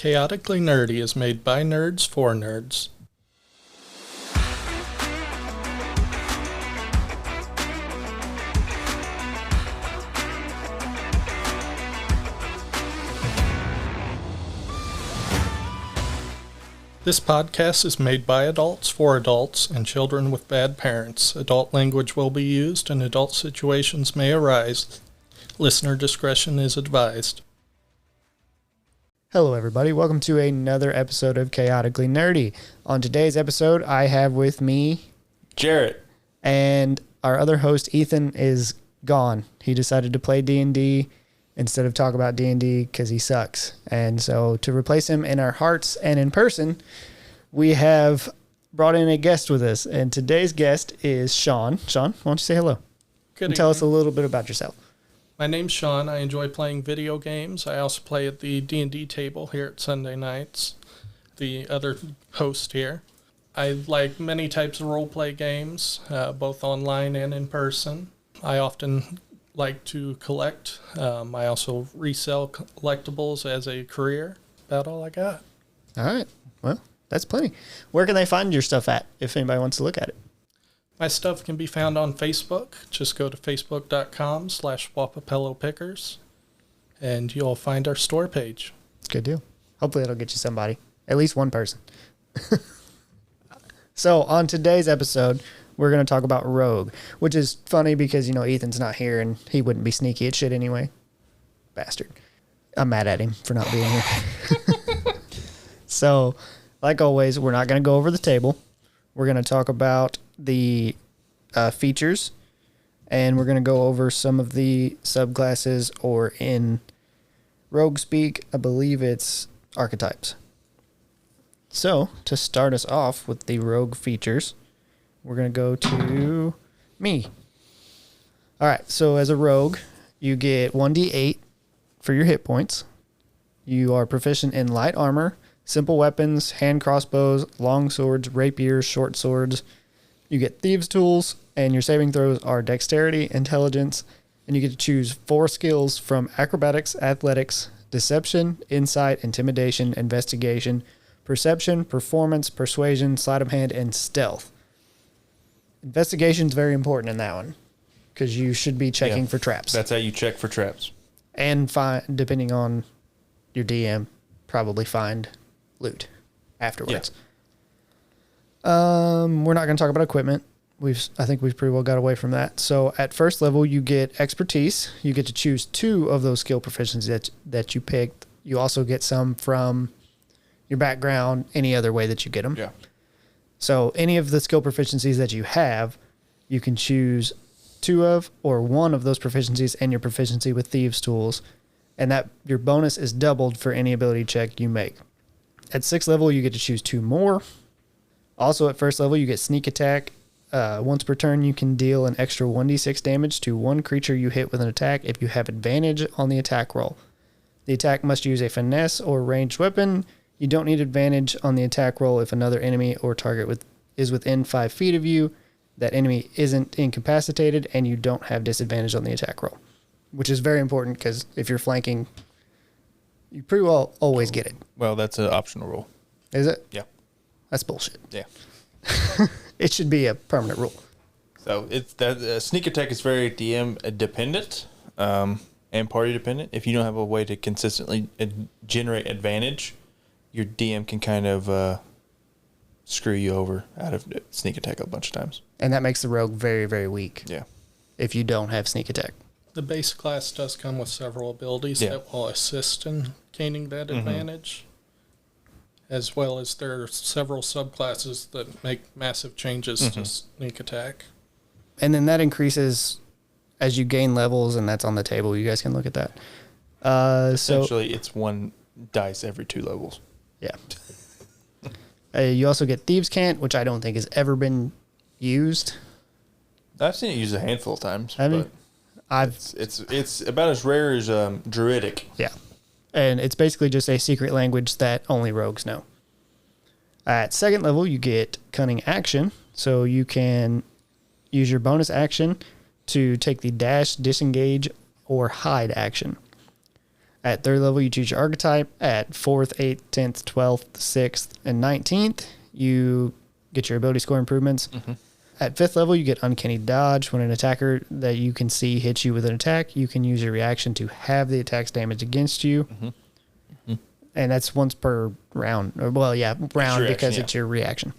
Chaotically Nerdy is made by nerds for nerds. This podcast is made by adults for adults and children with bad parents. Adult language will be used and adult situations may arise. Listener discretion is advised. Hello everybody, welcome to another episode of Chaotically Nerdy. On today's episode, I have with me Jarrett. And our other host, Ethan, is gone. He decided to play D&D instead of talk about D&D because he sucks. And so to replace him in our hearts and in person, we have brought in a guest with us. And today's guest is Sean. Sean, why don't you say hello? Good and tell evening. us a little bit about yourself. My name's Sean. I enjoy playing video games. I also play at the D&D table here at Sunday nights, the other host here. I like many types of role-play games, both online and in person. I often like to collect. I also resell collectibles as a career. About all I got. All right. Well, that's plenty. Where can they find your stuff at if anybody wants to look at it? My stuff can be found on Facebook. Just go to facebook.com/Wapapello-Pickers, and you'll find our store page. Good deal. Hopefully it'll get you somebody. At least one person. So on today's episode, we're going to talk about Rogue, which is funny because, Ethan's not here and he wouldn't be sneaky at shit anyway. Bastard. I'm mad at him for not being here. So, like always, we're not going to go over the table. We're going to talk about the features, and we're going to go over some of the subclasses, or in Rogue speak, I believe it's archetypes. So, to start us off with the Rogue features, we're going to go to me. All right, so as a Rogue, you get 1d8 for your hit points. You are proficient in light armor, simple weapons, hand crossbows, long swords, rapiers, short swords. You get thieves' tools, and your saving throws are dexterity, intelligence, and you get to choose 4 skills from acrobatics, athletics, deception, insight, intimidation, investigation, perception, performance, persuasion, sleight of hand, and stealth. Investigation is very important in that one because you should be checking for traps. That's how you check for traps. And depending on your DM, probably find loot afterwards. We're not going to talk about equipment. I think we've pretty well got away from that. So at first level, you get expertise. You get to choose 2 of those skill proficiencies that you picked. You also get some from your background, any other way that you get them. Yeah. So any of the skill proficiencies that you have, you can choose 2 of or 1 of those proficiencies and your proficiency with thieves' tools, and that your bonus is doubled for any ability check you make. At 6th level, you get to choose 2 more. Also at 1st level, you get sneak attack. Once per turn, you can deal an extra 1d6 damage to one creature you hit with an attack if you have advantage on the attack roll. The attack must use a finesse or ranged weapon. You don't need advantage on the attack roll if another enemy or target is within 5 feet of you, that enemy isn't incapacitated, and you don't have disadvantage on the attack roll, which is very important because if you're flanking, you pretty well always get it. Well, that's an optional rule. Is it? Yeah. That's bullshit. Yeah. It should be a permanent rule. So it's that sneak attack is very DM dependent and party dependent. If you don't have a way to consistently generate advantage, your DM can kind of screw you over out of sneak attack a bunch of times. And that makes the rogue very, very weak. Yeah. If you don't have sneak attack. The base class does come with several abilities that will assist in gaining that advantage, as well as there are several subclasses that make massive changes to sneak attack. And then that increases as you gain levels, and that's on the table. You guys can look at that. Essentially, it's 1 dice every 2 levels. Yeah. You also get Thieves' Cant, which I don't think has ever been used. I've seen it used a handful of times. Have you? It's about as rare as Druidic. Yeah. And it's basically just a secret language that only rogues know. At 2nd level, you get Cunning Action. So you can use your bonus action to take the dash, disengage, or hide action. At 3rd level, you choose your archetype. At 4th, 8th, 10th, 12th, 6th, and 19th, you get your ability score improvements. At 5th level, you get Uncanny Dodge. When an attacker that you can see hits you with an attack, you can use your reaction to have the attack's damage against you. And that's once per round. Round because it's your reaction.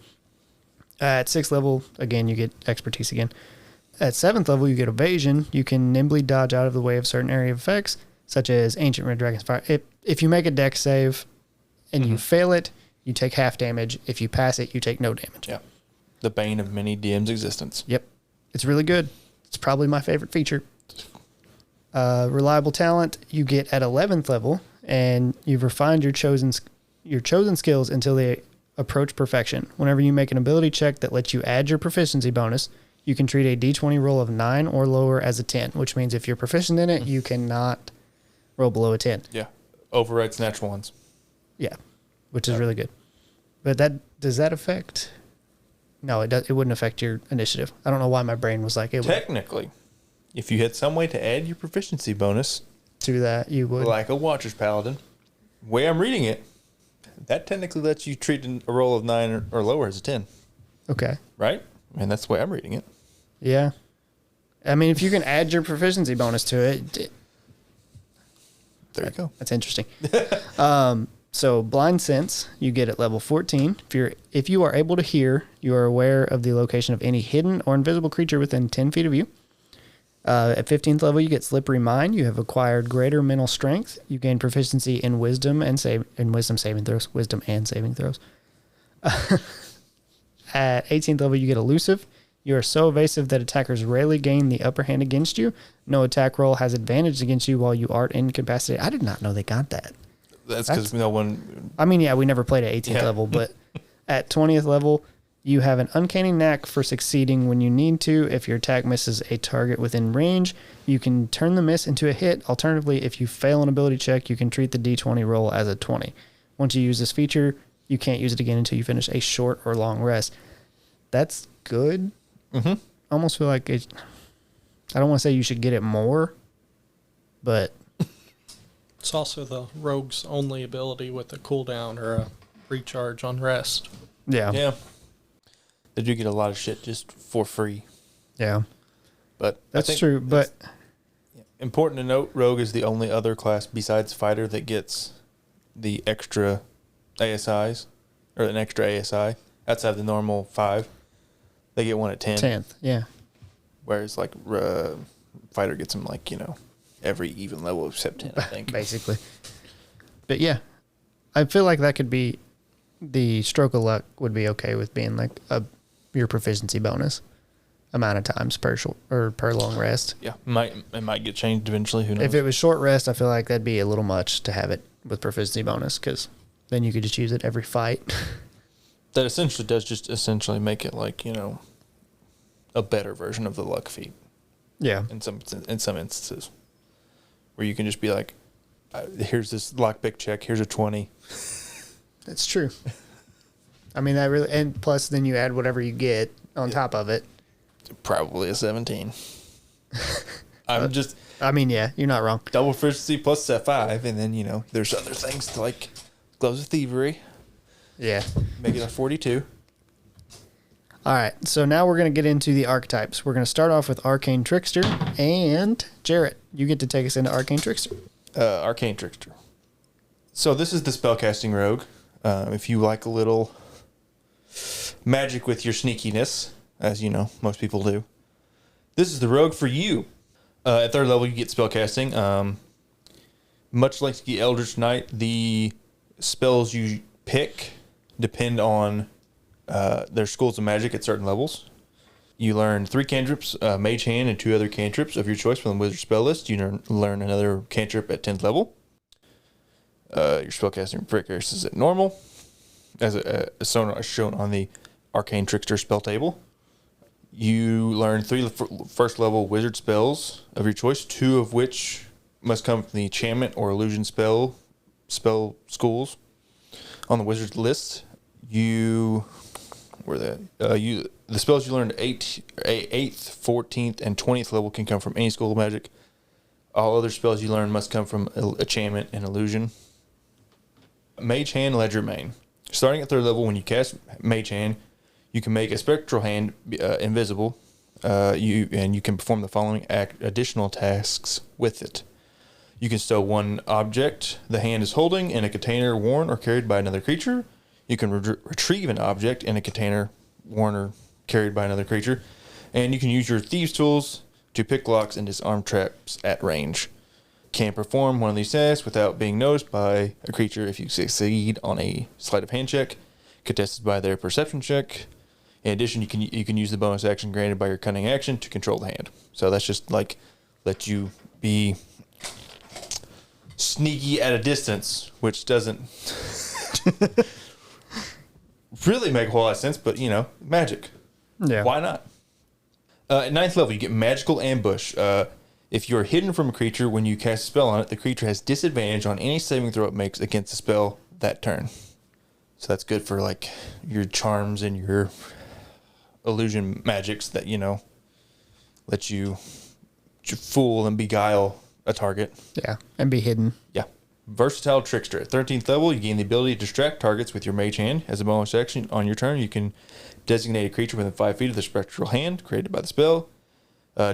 At 6th level, again, you get Expertise again. At 7th level, you get Evasion. You can nimbly dodge out of the way of certain area effects, such as Ancient Red Dragon's Fire. If you make a dex save and you fail it, you take half damage. If you pass it, you take no damage. Yeah. The bane of many DM's existence. Yep. It's really good. It's probably my favorite feature. Reliable Talent, you get at 11th level, and you've refined your chosen skills until they approach perfection. Whenever you make an ability check that lets you add your proficiency bonus, you can treat a d20 roll of 9 or lower as a 10, which means if you're proficient in it, you cannot roll below a 10. Yeah. Overrides natural ones. Yeah, which is really good. But does that affect? No, it wouldn't affect your initiative. I don't know why my brain was like it would. Technically, if you had some way to add your proficiency bonus To that, you would. like a Watcher's Paladin, way I'm reading it, that technically lets you treat a roll of 9 or lower as a 10, Okay. right? I mean, that's the way I'm reading it. Yeah. I mean, if you can add your proficiency bonus to it, There you go. that's interesting. So Blind Sense, you get at level 14. If you are able to hear, you are aware of the location of any hidden or invisible creature within 10 feet of you. At 15th level, you get Slippery Mind. You have acquired greater mental strength. You gain proficiency in wisdom and saving throws. Wisdom and saving throws. At 18th level, you get Elusive. You are so evasive that attackers rarely gain the upper hand against you. No attack roll has advantage against you while you are incapacitated. I did not know they got that. That's because no one. I mean, yeah, we never played at 18th level, but at 20th level, you have an uncanny knack for succeeding when you need to. If your attack misses a target within range, you can turn the miss into a hit. Alternatively, if you fail an ability check, you can treat the d20 roll as a 20. Once you use this feature, you can't use it again until you finish a short or long rest. That's good. I almost feel like I don't want to say you should get it more, but It's also the rogue's only ability with a cooldown or a recharge on rest. yeah. Yeah. They do get a lot of shit just for free. Yeah. But That's I think true, but important to note, Rogue is the only other class besides Fighter that gets the extra ASIs, or an extra ASI, outside the normal 5. They get one at 10. 10th, yeah. Whereas, like, Fighter gets them, like, every even level except 10, I think. Basically. But yeah, I feel like that could be the Stroke of Luck would be okay with being like your proficiency bonus amount of times per long rest. Yeah, it might get changed eventually. Who knows? If it was short rest, I feel like that'd be a little much to have it with proficiency bonus because then you could just use it every fight. That essentially does just make it like, a better version of the luck feat Yeah. in some instances, where you can just be like, here's this lockpick check, here's a 20. That's true. I mean, that really, and plus then you add whatever you get on top of it. Probably a 17. I'm just I mean, yeah, you're not wrong. double proficiency plus a 5, and then, there's other things like Gloves of Thievery, Yeah. make it a 42. All right, so now we're going to get into the archetypes. We're going to start off with Arcane Trickster, and Jarrett, you get to take us into Arcane Trickster. Arcane Trickster. So this is the spellcasting rogue. If you like a little magic with your sneakiness, as most people do, this is the rogue for you. At 3rd level, you get spellcasting. Much like the Eldritch Knight, the spells you pick depend on their schools of magic at certain levels. You learn 3 cantrips, Mage Hand, and 2 other cantrips of your choice from the Wizard spell list. You learn another cantrip at 10th level. Your spellcasting frequency is at normal, as shown on the Arcane Trickster spell table. You learn 3 first level wizard spells of your choice, 2 of which must come from the enchantment or illusion spell schools on the wizard list. The spells you learned 8th, 14th, and 20th level can come from any school of magic. All other spells you learn must come from enchantment and illusion. Mage Hand, Ledger Main. Starting at 3rd level, when you cast Mage Hand, you can make a spectral hand invisible. You can perform the following additional tasks with it. You can stow one object the hand is holding in a container worn or carried by another creature. You can retrieve an object in a container worn or carried by another creature. And you can use your thieves' tools to pick locks and disarm traps at range. Can perform one of these tasks without being noticed by a creature if you succeed on a sleight of hand check, contested by their perception check. In addition, you can use the bonus action granted by your cunning action to control the hand. So that's just like let you be sneaky at a distance, which doesn't really make a whole lot of sense, but magic. Yeah. Why not? At 9th level, you get Magical Ambush. If you're hidden from a creature when you cast a spell on it, the creature has disadvantage on any saving throw it makes against the spell that turn. So that's good for like your charms and your illusion magics that let you fool and beguile a target. Yeah, and be hidden. Yeah. Versatile Trickster. At 13th level, you gain the ability to distract targets with your Mage Hand. As a bonus action on your turn, you can designate a creature within 5 feet of the spectral hand created by the spell.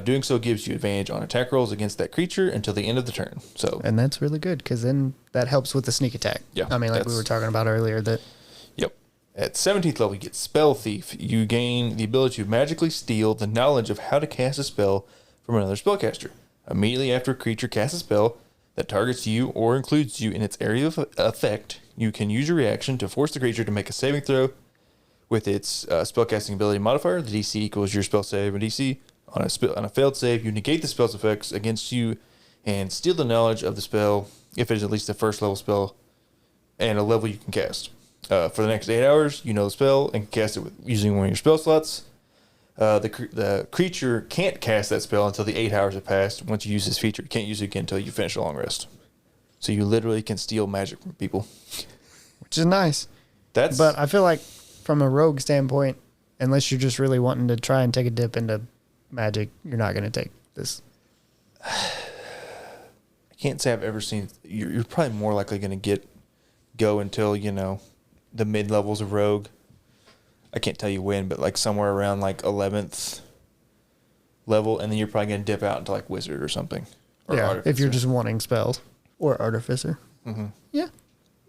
Doing so gives you advantage on attack rolls against that creature until the end of the turn. And that's really good because then that helps with the sneak attack. Yeah, I mean, like we were talking about earlier. Yep. At 17th level, you get Spell Thief. You gain the ability to magically steal the knowledge of how to cast a spell from another spellcaster. Immediately after a creature casts a spell that targets you or includes you in its area of effect, you can use your reaction to force the creature to make a saving throw with its spellcasting ability modifier. The DC equals your spell save and DC. On a failed save, you negate the spell's effects against you and steal the knowledge of the spell if it is at least a 1st level spell and a level you can cast. For the next 8 hours, you know the spell and can cast it using one of your spell slots. The creature can't cast that spell until the 8 hours have passed. Once you use this feature, you can't use it again until you finish a long rest. So you literally can steal magic from people. Which is nice. But I feel like from a rogue standpoint, unless you're just really wanting to try and take a dip into magic, you're not going to take this. I can't say I've ever seen. You're probably more likely going to go until the mid levels of rogue. I can't tell you when, but like somewhere around like 11th level, and then you're probably going to dip out into like wizard or something. Or yeah, artificer. if you're just wanting spells or artificer. Mm-hmm. Yeah,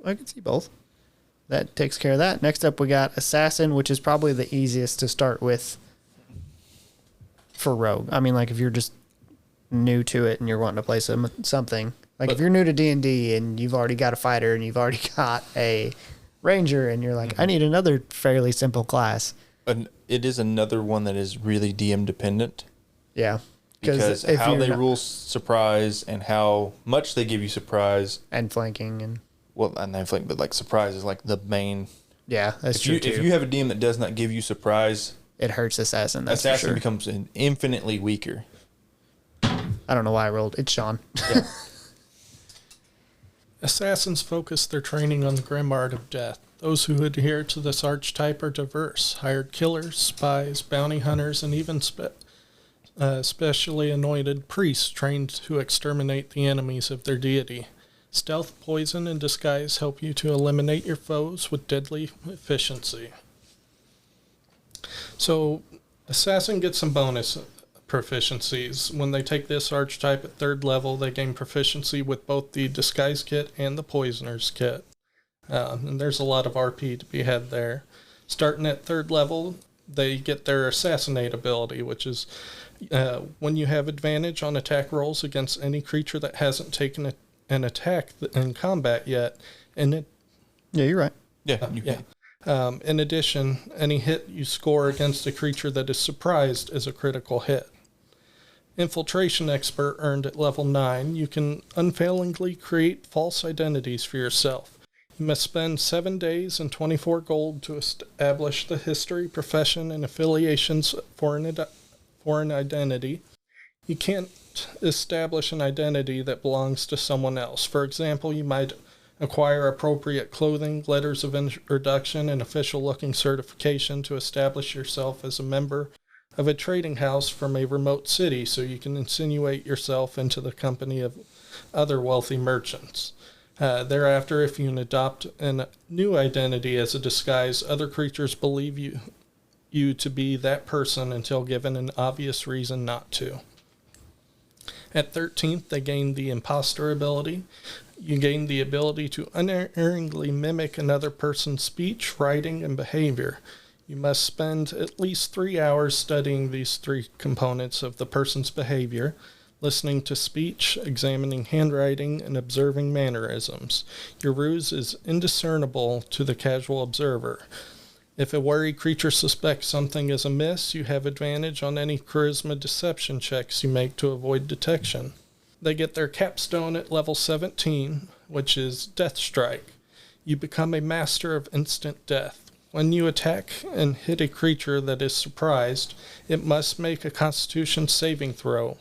I can see both. That takes care of that. Next up, we got assassin, which is probably the easiest to start with for rogue. I mean, like if you're just new to it and you're wanting to play something, like if you're new to D&D and you've already got a fighter and you've already got a ranger and you're like, I need another fairly simple class. It is another one that is really DM dependent. Yeah. Because how they rule surprise and how much they give you surprise. And flanking and... Well, and then flanking, but like surprise is like the main... Yeah, that's true too. If you have a DM that does not give you surprise... It hurts assassin, that's assassin for sure. becomes infinitely weaker. I don't know why I rolled. It's Sean. Yeah. Assassins focus their training on the grim art of death. Those who adhere to this archetype are diverse. Hired killers, spies, bounty hunters, and even specially anointed priests trained to exterminate the enemies of their deity. Stealth, poison, and disguise help you to eliminate your foes with deadly efficiency. So, Assassin gets some bonus proficiencies. When they take this archetype at 3rd level, they gain proficiency with both the Disguise Kit and the Poisoner's Kit. And there's a lot of RP to be had there. Starting at 3rd level, they get their Assassinate ability, which is when you have advantage on attack rolls against any creature that hasn't taken an attack in combat yet. And Yeah, you're right. Yeah. In addition, any hit you score against a creature that is surprised is a critical hit. Infiltration Expert earned at level 9, you can unfailingly create false identities for yourself. You must spend 7 days and 24 gold to establish the history, profession, and affiliations for an identity. You can't establish an identity that belongs to someone else. For example, you might acquire appropriate clothing, letters of introduction, and official-looking certification to establish yourself as a member of a trading house from a remote city so you can insinuate yourself into the company of other wealthy merchants. Thereafter, if you adopt a new identity as a disguise, other creatures believe you to be that person until given an obvious reason not to. At 13th, they gain the imposter ability. You gain the ability to unerringly mimic another person's speech, writing, and behavior. You must spend at least 3 hours studying these 3 components of the person's behavior, listening to speech, examining handwriting, and observing mannerisms. Your ruse is indiscernible to the casual observer. If a wary creature suspects something is amiss, you have advantage on any charisma deception checks you make to avoid detection. They get their capstone at level 17, which is Death Strike. You become a master of instant death. When you attack and hit a creature that is surprised, it must make a Constitution saving throw.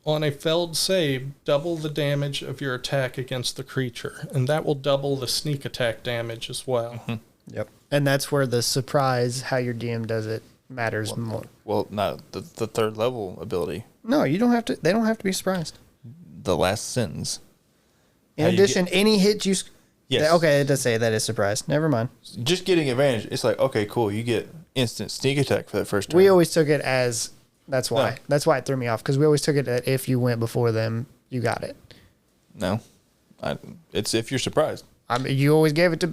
On a failed save, double the damage of your attack against the creature, and that will double the sneak attack damage as well. Mm-hmm. Yep. And that's where the surprise, how your DM does it, matters more. Well, not the third level ability. No, you don't have to. They don't have to be surprised. The last sentence. In How you addition, any hit you. Yes. Okay, it does say that is surprise. Never mind. Just getting advantage. It's like, okay, cool. You get instant sneak attack for that first turn. We always took it as. That's why. No. That's why it threw me off, because we always took it that if you went before them, you got it. No. It's if you're surprised. I mean, you always gave it to.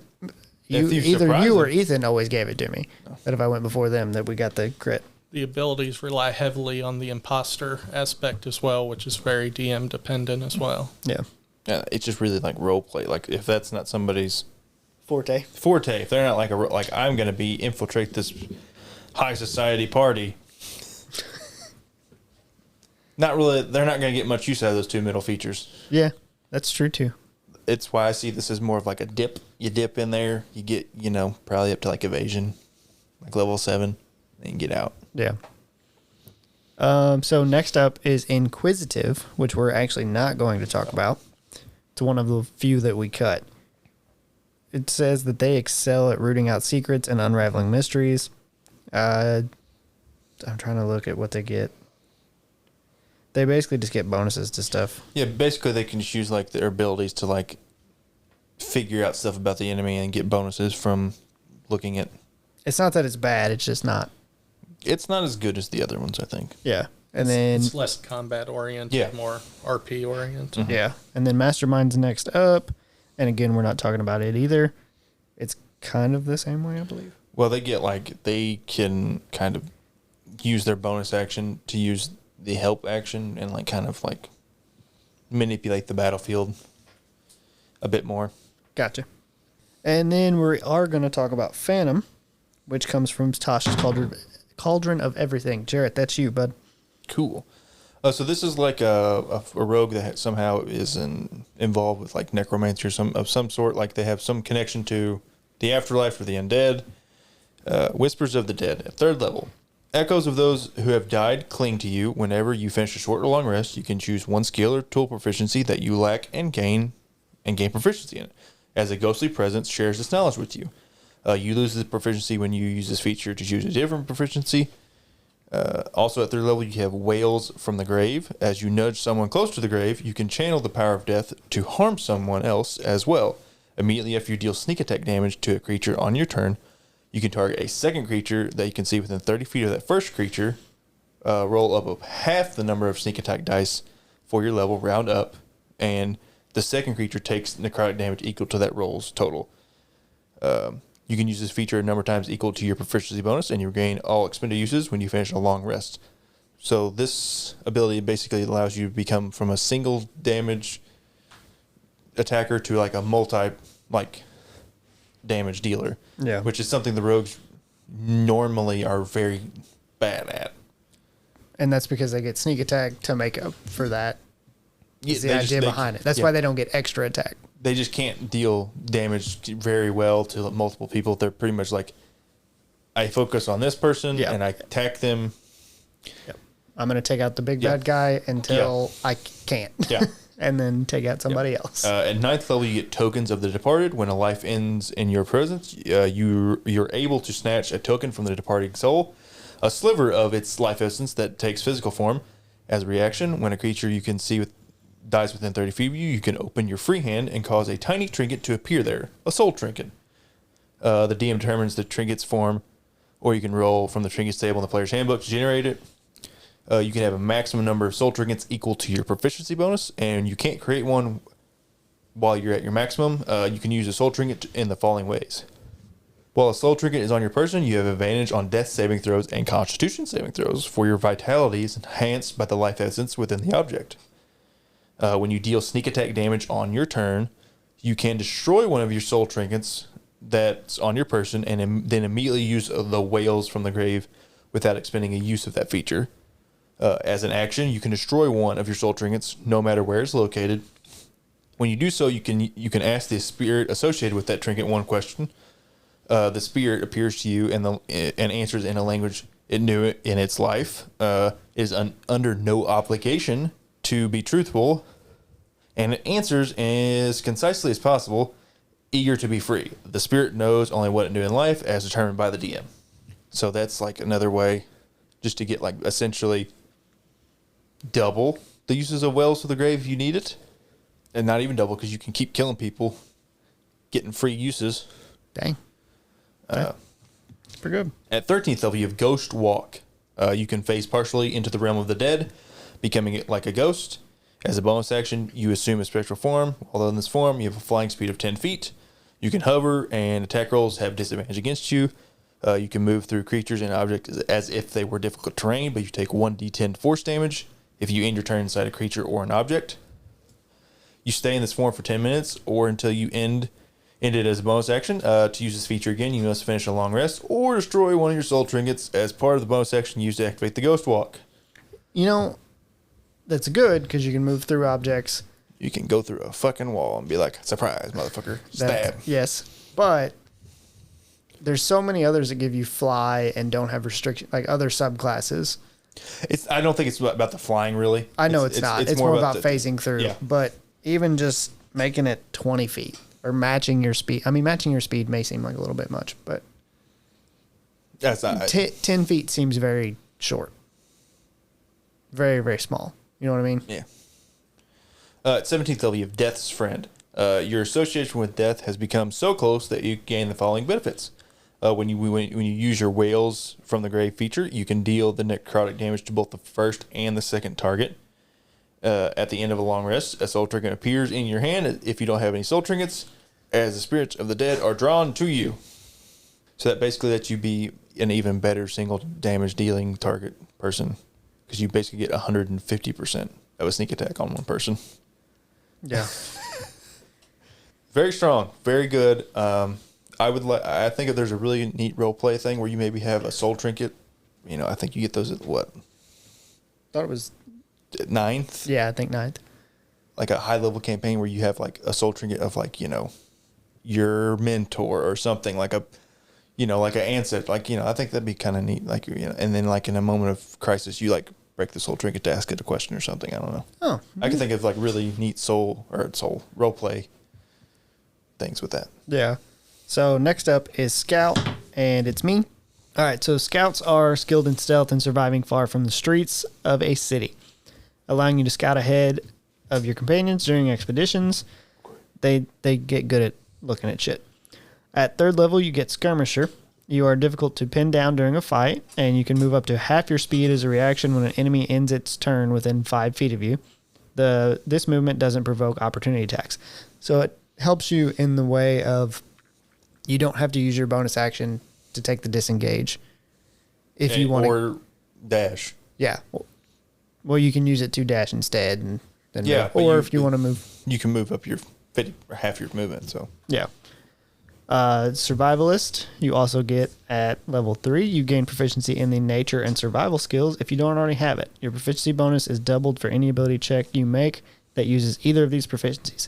Either you or Ethan always gave it to me. No. That if I went before them, that we got the crit. The abilities rely heavily on the imposter aspect as well, which is very DM dependent as well. Yeah. Yeah, it's just really like role play. Like if that's not somebody's forte, if they're not like I'm going to be infiltrate this high society party. Not really. They're not going to get much use out of those 2 middle features. Yeah, that's true too. It's why I see this as more of like a dip. You dip in there, you get, probably up to like evasion, like level 7, then you get out. Yeah. So next up is Inquisitive, which we're actually not going to talk about. It's one of the few that we cut. It says that they excel at rooting out secrets and unraveling mysteries. I'm trying to look at what they get. They basically just get bonuses to stuff. Yeah, basically they can just use like their abilities to like figure out stuff about the enemy and get bonuses from looking at. It's not that it's bad, it's just not. It's not as good as the other ones, I think. Yeah. And then it's less combat oriented, more RP oriented. Mm-hmm. Yeah. And then Mastermind's next up. And again, we're not talking about it either. It's kind of the same way, I believe. Well, they can kind of use their bonus action to use the help action and like kind of like manipulate the battlefield a bit more. Gotcha. And then we are going to talk about Phantom, which comes from Tasha's Cauldron of Everything. Jarrett, that's you, bud. Cool. So this is like a rogue that somehow is involved with like necromancy of some sort. Like they have some connection to the afterlife or the undead. Whispers of the Dead at 3rd level. Echoes of those who have died cling to you. Whenever you finish a short or long rest, you can choose one skill or tool proficiency that you lack and gain proficiency in it. As a ghostly presence shares this knowledge with you. You lose this proficiency when you use this feature to choose a different proficiency. Also at 3rd level, you have Wails from the Grave. As you nudge someone close to the grave, you can channel the power of death to harm someone else as well. Immediately after you deal sneak attack damage to a creature on your turn, you can target a second creature that you can see within 30 feet of that first creature. Roll up half the number of sneak attack dice for your level, round up, and the second creature takes necrotic damage equal to that roll's total. You can use this feature a number of times equal to your proficiency bonus, and you regain all expended uses when you finish a long rest. So this ability basically allows you to become from a single damage attacker to like a multi damage dealer. Yeah. Which is something the rogues normally are very bad at. And that's because they get sneak attack to make up for that. Is the idea behind it. That's why they don't get extra attack. They just can't deal damage very well to multiple people. They're pretty much like, I focus on this person and I attack them. Yep. I'm going to take out the big bad guy until I can't. Yeah. And then take out somebody else. At 9th level, you get Tokens of the Departed. When a life ends in your presence, you're able to snatch a token from the departing soul. a sliver of its life essence that takes physical form. As a reaction, when a creature you can see dies within 30 feet of you, you can open your free hand and cause a tiny trinket to appear there, a soul trinket. The DM determines the trinket's form, or you can roll from the trinkets table in the player's handbook to generate it. You can have a maximum number of soul trinkets equal to your proficiency bonus, and you can't create one while you're at your maximum. You can use a soul trinket in the following ways. While a soul trinket is on your person, you have advantage on death saving throws and constitution saving throws, for your vitality is enhanced by the life essence within the object. When you deal sneak attack damage on your turn, you can destroy one of your soul trinkets that's on your person and then immediately use the whales from the grave without expending a use of that feature. As an action, you can destroy one of your soul trinkets no matter where it's located. When you do so, you can ask the spirit associated with that trinket one question. The spirit appears to you and answers in a language it knew in its life. Is under no obligation to be truthful, and it answers as concisely as possible, eager to be free. The spirit knows only what it knew in life as determined by the DM. So that's like another way just to get like essentially double the uses of Wells to the Grave if you need it. And not even double, because you can keep killing people, getting free uses. Dang. That's pretty good. At 13th level, you have Ghost Walk. You can phase partially into the realm of the dead, becoming like a ghost. As a bonus action, you assume a spectral form. Although in this form, you have a flying speed of 10 feet. You can hover, and attack rolls have disadvantage against you. You can move through creatures and objects as if they were difficult terrain, but you take 1d10 force damage if you end your turn inside a creature or an object. You stay in this form for 10 minutes or until you end it as a bonus action. To use this feature again, you must finish a long rest or destroy one of your soul trinkets as part of the bonus action used to activate the Ghost Walk. You know, that's good because you can move through objects. You can go through a fucking wall and be like, surprise, motherfucker, stab. Yes, but there's so many others that give you fly and don't have restriction, like other subclasses. I don't think it's about the flying, really. I know it's not. It's more about phasing through. Yeah. But even just making it 20 feet or matching your speed. I mean, matching your speed may seem like a little bit much, but that's not 10 feet seems very short. Very, very small. You know what I mean? Yeah. At 17th level, you have Death's Friend. Your association with death has become so close that you gain the following benefits. When you use your Whales from the Grave feature, you can deal the necrotic damage to both the first and the second target. At the end of a long rest, a soul trinket appears in your hand if you don't have any soul trinkets, as the spirits of the dead are drawn to you. So that basically lets you be an even better single damage dealing target person, because you basically get 150% of a sneak attack on one person. Yeah. Very strong, very good. I think if there's a really neat role play thing where you maybe have a soul trinket, I think you get those at what? Thought it was 9th? Yeah, I think 9th. Like a high level campaign where you have like a soul trinket of like, your mentor or something like like an ancestor. I think that'd be kind of neat. Like, and then like in a moment of crisis, you like break the soul trinket to ask it a question or something. I don't know. Oh. I can think of like really neat soul role play things with that. Yeah. So next up is Scout, and it's me. All right, so Scouts are skilled in stealth and surviving far from the streets of a city, allowing you to scout ahead of your companions during expeditions. They get good at looking at shit. At 3rd level, you get Skirmisher. You are difficult to pin down during a fight, and you can move up to half your speed as a reaction when an enemy ends its turn within 5 feet of you. This movement doesn't provoke opportunity attacks. So it helps you in the way of you don't have to use your bonus action to take the disengage. If you want or dash. Yeah. Well, you can use it to dash instead, and then or if you want to move, you can move up your 50 or half your movement. So yeah. Survivalist, you also get at level 3. You gain proficiency in the nature and survival skills if you don't already have it. Your proficiency bonus is doubled for any ability check you make that uses either of these proficiencies.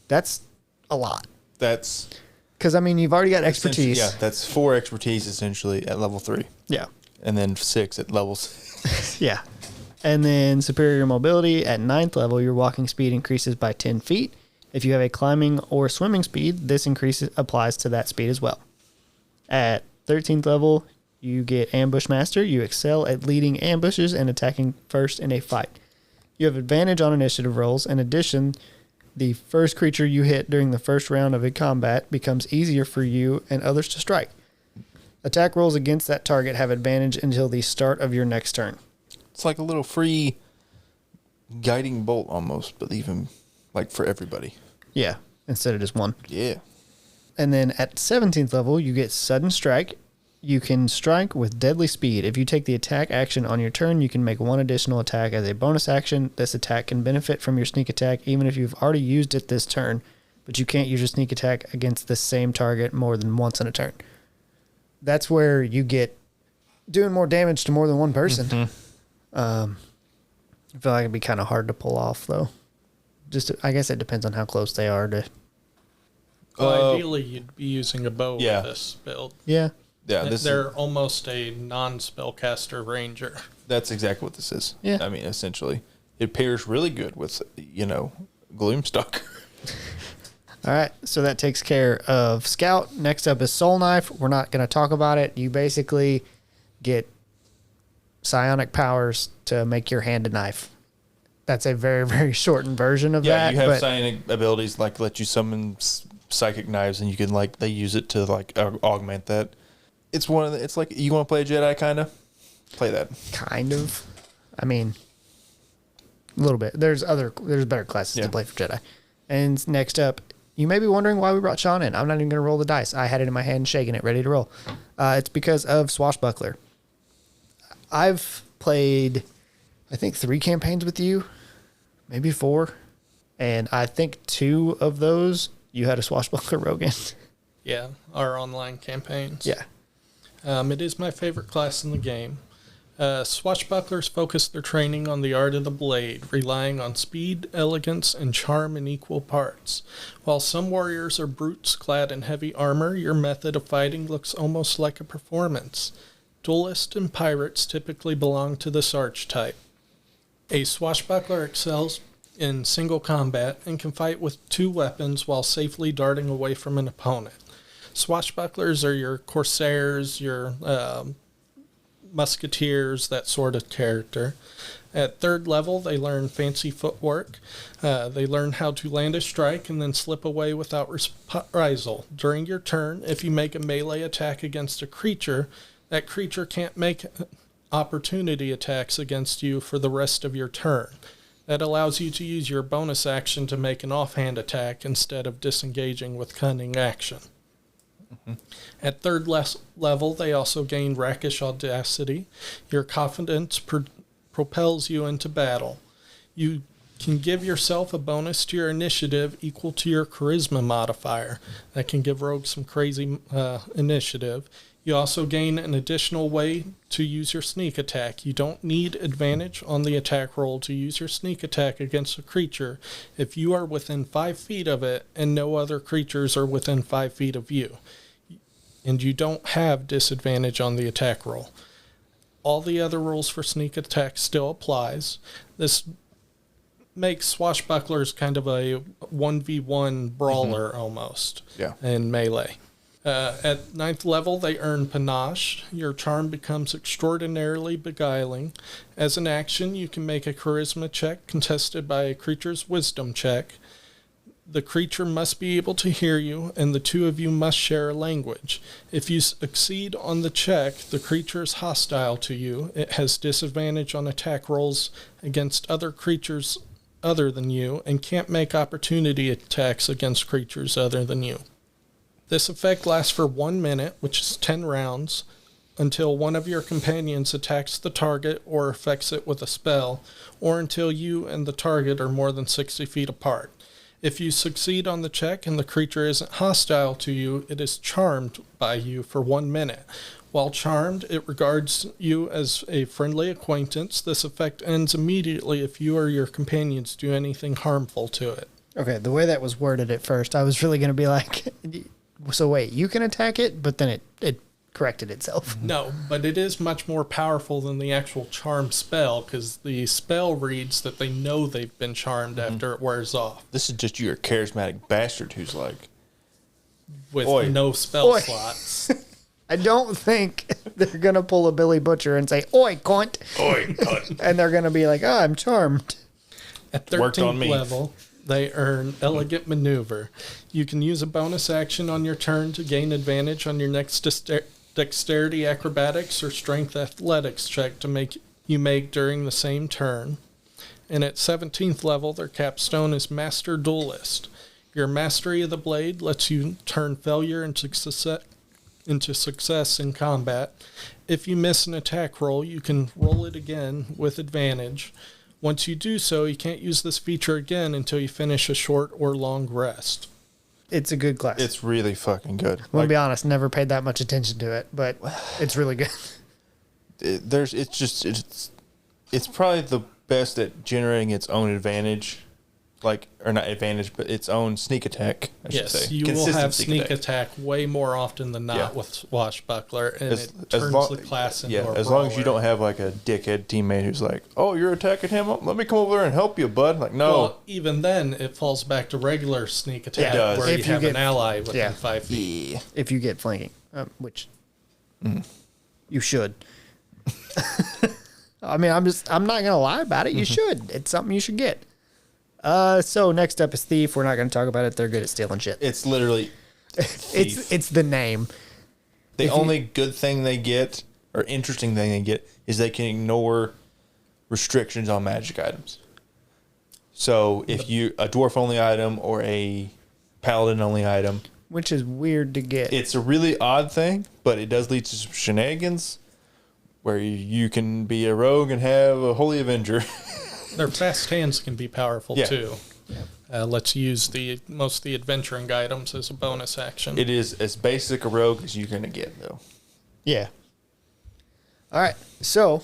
That's a lot. That's because you've already got expertise. Yeah, that's 4 expertise essentially at level 3. Yeah, and then 6 at levels. Yeah, and then superior mobility at 9th level. Your walking speed increases by 10 feet. If you have a climbing or swimming speed, this increase applies to that speed as well. At 13th level, You get Ambush Master. You excel at leading ambushes and attacking first in a fight. You have advantage on initiative rolls. In addition, the first creature you hit during the first round of a combat becomes easier for you and others to strike. Attack rolls against that target have advantage until the start of your next turn. It's like a little free guiding bolt almost, but even like for everybody. Yeah, instead of just one. Yeah. And then at 17th level, you get Sudden Strike. You can strike with deadly speed. If you take the attack action on your turn, you can make one additional attack as a bonus action. This attack can benefit from your sneak attack even if you've already used it this turn, but you can't use your sneak attack against the same target more than once in a turn. That's where you get doing more damage to more than one person. Mm-hmm. I feel like it'd be kind of hard to pull off, though. I guess it depends on how close they are to... Well, ideally, you'd be using a bow Yeah. with this build. Yeah. Yeah, They're almost a non-spellcaster ranger. that's exactly what this is. Yeah. I mean, essentially, it pairs really good with, Gloomstalker. All right, so that takes care of Scout. Next up is Soul Knife. We're not going to talk about it. You basically get psionic powers to make your hand a knife. That's a very, very shortened version of Yeah, that. you have but psionic abilities like let you summon psychic knives, and you can they use it to augment that. It's it's like you want to play a Jedi, kind of play that. kind of. I mean, a little bit. There's better classes Yeah. to play for Jedi. And next up, you may be wondering why we brought Sean in. I'm not even going to roll the dice. I had it in my hand, shaking it, ready to roll. It's because of Swashbuckler. I've played, I think, 3 campaigns with you, maybe 4. And I think 2 of those, you had a Swashbuckler rogue in. Yeah, our online campaigns. Yeah. It is my favorite class in the game. Swashbucklers focus their training on the art of the blade, relying on speed, elegance, and charm in equal parts. While some warriors are brutes clad in heavy armor, your method of fighting looks almost like a performance. Duelists and pirates typically belong to this archetype. A swashbuckler excels in single combat and can fight with 2 weapons while safely darting away from an opponent. Swashbucklers are your corsairs, your musketeers, that sort of character. At 3rd level, they learn fancy footwork. They learn how to land a strike and then slip away without reprisal. During your turn, if you make a melee attack against a creature, that creature can't make opportunity attacks against you for the rest of your turn. That allows you to use your bonus action to make an offhand attack instead of disengaging with cunning action. Mm-hmm. At 3rd level, they also gain rakish audacity. Your confidence propels you into battle. You can give yourself a bonus to your initiative equal to your charisma modifier. That can give rogues some crazy initiative. You also gain an additional way to use your sneak attack. You don't need advantage on the attack roll to use your sneak attack against a creature if you are within 5 feet of it and no other creatures are within 5 feet of you. And you don't have disadvantage on the attack roll. All the other rules for sneak attack still applies. This makes swashbucklers kind of a 1v1 brawler almost in melee. At 9th level, they earn Panache. Your charm becomes extraordinarily beguiling. As an action, you can make a charisma check contested by a creature's wisdom check. The creature must be able to hear you, and the 2 of you must share a language. If you succeed on the check, the creature is hostile to you. It has disadvantage on attack rolls against other creatures other than you, and can't make opportunity attacks against creatures other than you. This effect lasts for 1 minute, which is 10 rounds, until one of your companions attacks the target or affects it with a spell, or until you and the target are more than 60 feet apart. If you succeed on the check and the creature isn't hostile to you, it is charmed by you for 1 minute. While charmed, it regards you as a friendly acquaintance. This effect ends immediately if you or your companions do anything harmful to it. Okay, the way that was worded at first, I was really going to be like, so wait, you can attack it, but then it corrected itself. No, but it is much more powerful than the actual charm spell, because the spell reads that they know they've been charmed after it wears off. This is just your charismatic bastard who's like, With Oi. no spell Oi. slots. I don't think they're going to pull a Billy Butcher and say, oi, cunt. Oi, cunt. And they're going to be like, oh, I'm charmed. At Worked on 13th me. level, they earn Elegant Maneuver. You can use a bonus action on your turn to gain advantage on your next dexterity, acrobatics, or strength athletics check to make during the same turn. And at 17th level, their capstone is Master Duelist. Your mastery of the blade lets you turn failure into success in combat. If you miss an attack roll, you can roll it again with advantage. Once you do so, you can't use this feature again until you finish a short or long rest. It's a good class. It's really fucking good. I'm going to be honest, never paid that much attention to it, but it's really good. It's probably the best at generating its own advantage, or not advantage, but its own sneak attack. I should say. Yes, you will Consistent have sneak attack way more often than not Yeah. with Swashbuckler, and it as turns long- the class into Yeah, a as long as you brawler. don't have like a dickhead teammate who's like, "Oh, you're attacking him. Let me come over there and help you, bud." Like, no, Well, even then, it falls back to regular sneak attack, does. where If you you have get- an ally within yeah. 5 feet. If you get flanking, which you should. I mean, I'm not going to lie about it. You should. It's something you should get. So next up is Thief. We're not going to talk about it. They're good at stealing shit. it's literally thief. It's the name. The if you- only good thing they get, or interesting thing they get, is they can ignore restrictions on magic items. So if a dwarf only item or a paladin only item, Which is weird to get. it's a really odd thing, but it does lead to some shenanigans where you can be a rogue and have a holy avenger. Their fast hands can be powerful Yeah. too. Let's use most of the adventuring items as a bonus action. It is as basic a rogue as you're gonna get, though. Yeah. All right. So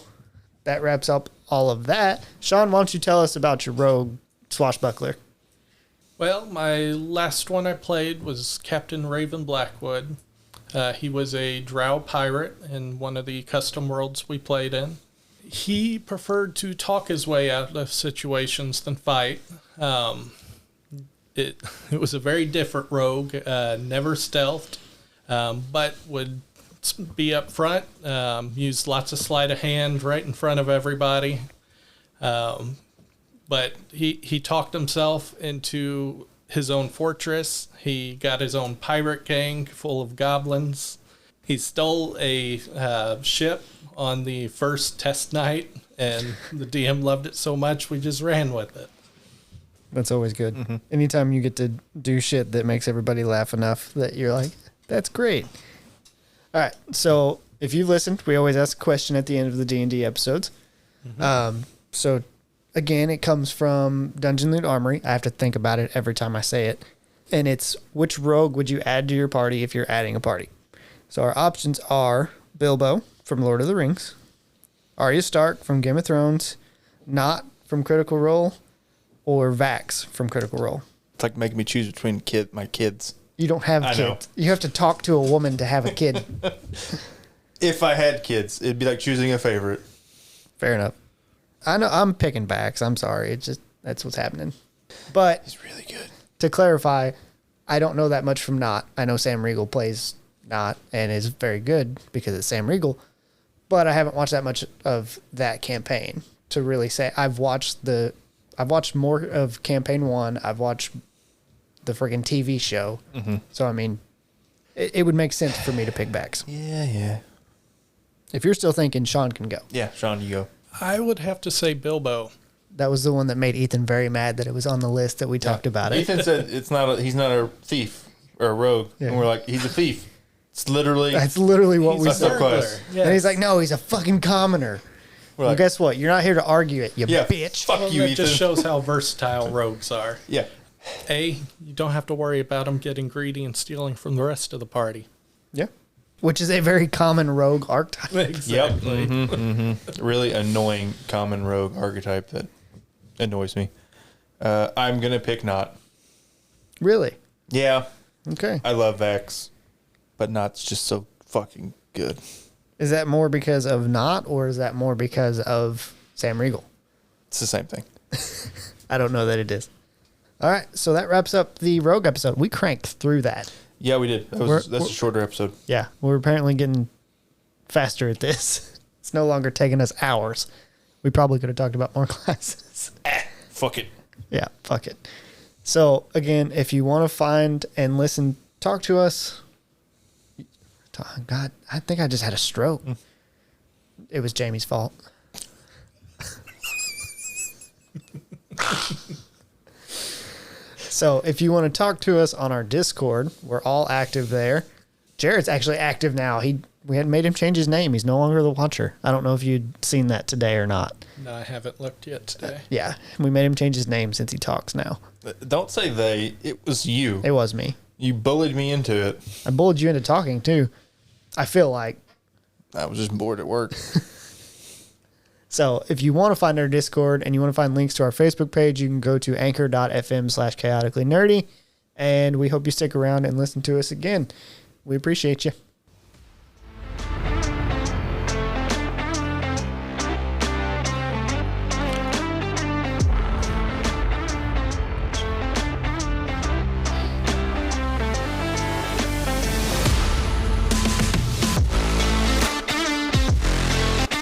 that wraps up all of that. Sean, why don't you tell us about your rogue swashbuckler? Well, my last one I played was Captain Raven Blackwood. He was a drow pirate in one of the custom worlds we played in. He preferred to talk his way out of situations than fight. It was a very different rogue, never stealthed, but would be up front, use lots of sleight of hand right in front of everybody. But he talked himself into his own fortress. He got his own pirate gang full of goblins. He stole a ship on the first test night, and the DM loved it so much we just ran with it. That's always good. Anytime you get to do shit that makes everybody laugh enough that you're like, that's great. All right. So if you've listened, we always ask a question at the end of the D&D episodes. So again, it comes from Dungeon Loot Armory. I have to think about it every time I say it. And it's, which rogue would you add to your party if you're adding a party? So our options are Bilbo from Lord of the Rings, Arya Stark from Game of Thrones, Not from Critical Role, or Vax from Critical Role. It's like making me choose between my kids. You don't have I kids. know. You have to talk to a woman to have a kid. If I had kids, it'd be like choosing a favorite. Fair enough. I know I'm picking Vax. I'm sorry. It's just, that's what's happening. But He's really good. to clarify, I don't know that much from Not. I know Sam Riegel plays Not and is very good because it's Sam Riegel, but I haven't watched that much of that campaign to really say. I've watched more of campaign 1. I've watched the friggin' TV show. So I mean, it would make sense for me to pick Vax. Yeah. If you're still thinking, Sean can go. Yeah, Sean, you go. I would have to say Bilbo. That was the one that made Ethan very mad that it was on the list that we talked about it. Ethan said he's not a thief or a rogue, Yeah. and we're like, he's a thief. It's literally. That's literally what He's we a said. burglar. burglar. And he's like, no, he's a fucking commoner. We're Well, like, guess what? You're not here to argue it, you yeah, bitch. fuck Well, you, that Ethan. just shows how versatile rogues are. Yeah, You don't have to worry about them getting greedy and stealing from the rest of the party. Yeah. Which is a very common rogue archetype. Exactly. really annoying common rogue archetype that annoys me. I'm gonna pick Not. Really? Yeah, Okay. I love Vex, but Not's just so fucking good. Is that more because of Not, or is that more because of Sam Riegel? It's the same thing. I don't know that it is. All right. So that wraps up the rogue episode. We cranked through that. Yeah, we did. That's a shorter episode. Yeah, we're apparently getting faster at this. It's no longer taking us hours. We probably could have talked about more classes. Fuck it. Yeah, fuck it. So, again, if you want to find and listen, talk to us. God, I think I just had a stroke. It was Jamie's fault. So, if you want to talk to us on our Discord, we're all active there. Jared's actually active now. We had made him change his name. He's no longer the Watcher. I don't know if you'd seen that today or not. No, I haven't looked yet today. Yeah, we made him change his name since he talks now. Don't say they. It was you. It was me. You bullied me into it. I bullied you into talking too. I feel like. I was just bored at work. So if you want to find our Discord and you want to find links to our Facebook page, you can go to anchor.fm/chaotically nerdy. And we hope you stick around and listen to us again. We appreciate you.